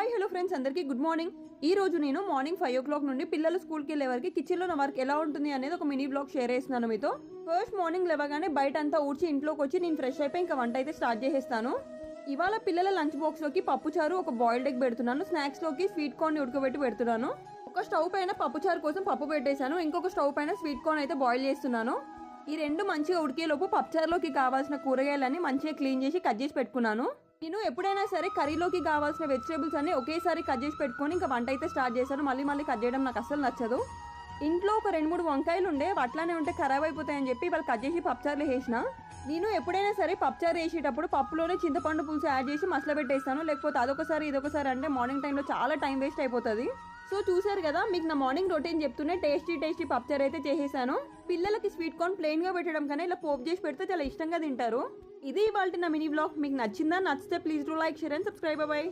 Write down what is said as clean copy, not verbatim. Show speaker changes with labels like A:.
A: Hi hello friends, అందరికీ good morning. ఈ రోజు నేను మార్నింగ్ 5 o'clock నుండి పిల్లలు స్కూల్కి వెళ్ళే వరకు కిచెన్లో నా వర్క్ ఎలా ఉంటుంది అనేది ఒక మినీ బ్లాగ్ షేర్ చేస్తున్నాను మీతో. ఫస్ట్ మార్నింగ్ లేవగానే బయట అంతా ఊడ్చి ఇంట్లోకి వచ్చి నేను ఫ్రెష్ అయిపోయి ఇంకా వంట అయితే స్టార్ట్ చేసేస్తాను. ఇవాళ పిల్లల లంచ్ బాక్స్లోకి పప్పుచారు, ఒక బాయిల్డ్ ఎగ్ పెడుతున్నాను. స్నాక్స్లోకి స్వీట్ కార్న్ ఉడకబెట్టి పెడుతున్నాను. ఒక స్టవ్ పైన పప్పుచారు కోసం పప్పు పెట్టేశాను. ఇంకొక స్టవ్ పైన స్వీట్ కార్న్ అయితే బాయిల్ చేస్తున్నాను. ఈ రెండు మంచిగా ఉడికేలోపు పప్పుచారులోకి కావాల్సిన కూరగాయలన్నీ మంచిగా క్లీన్ చేసి కట్ చేసి పెట్టుకున్నాను. నేను ఎప్పుడైనా సరే కర్రీలోకి కావాల్సిన వెజిటేబుల్స్ అన్ని ఒకేసారి కట్ చేసి పెట్టుకొని ఇంకా వంట అయితే స్టార్ట్ చేశాను. మళ్ళీ కట్ చేయడం నాకు అస్సలు నచ్చదు. ఇంట్లో ఒక 2-3 వంకాయలు ఉండే, అట్లానే ఉంటే ఖరాబ్ అయిపోతాయని చెప్పి వాళ్ళు కట్ చేసి పప్పుచారులు వేసిన. నేను ఎప్పుడైనా సరే పప్పుచారు వేసేటప్పుడు పప్పులోనే చింతపండు పులుసు యాడ్ చేసి మసాలా పెట్టేస్తాను. లేకపోతే అదొకసారి ఇదొకసారి అంటే మార్నింగ్ టైంలో చాలా టైం వేస్ట్ అయిపోతుంది. సో చూసారు కదా, మీకు నా మార్నింగ్ రొటీన్ చెప్తూనే టేస్టీ పప్పుచారు అయితే చేసేసాను. పిల్లలకి స్వీట్ కార్న్ ప్లెయిన్ గా పెట్టడం కన్నా ఇలా పోప్ చేసి పెడితే చాలా ఇష్టంగా తింటారు. ఇది ఇవాల్టి నా మినీ బ్లాగ్. మీకు నచ్చిందా? నచ్చితే please do like, share and subscribe. Bye.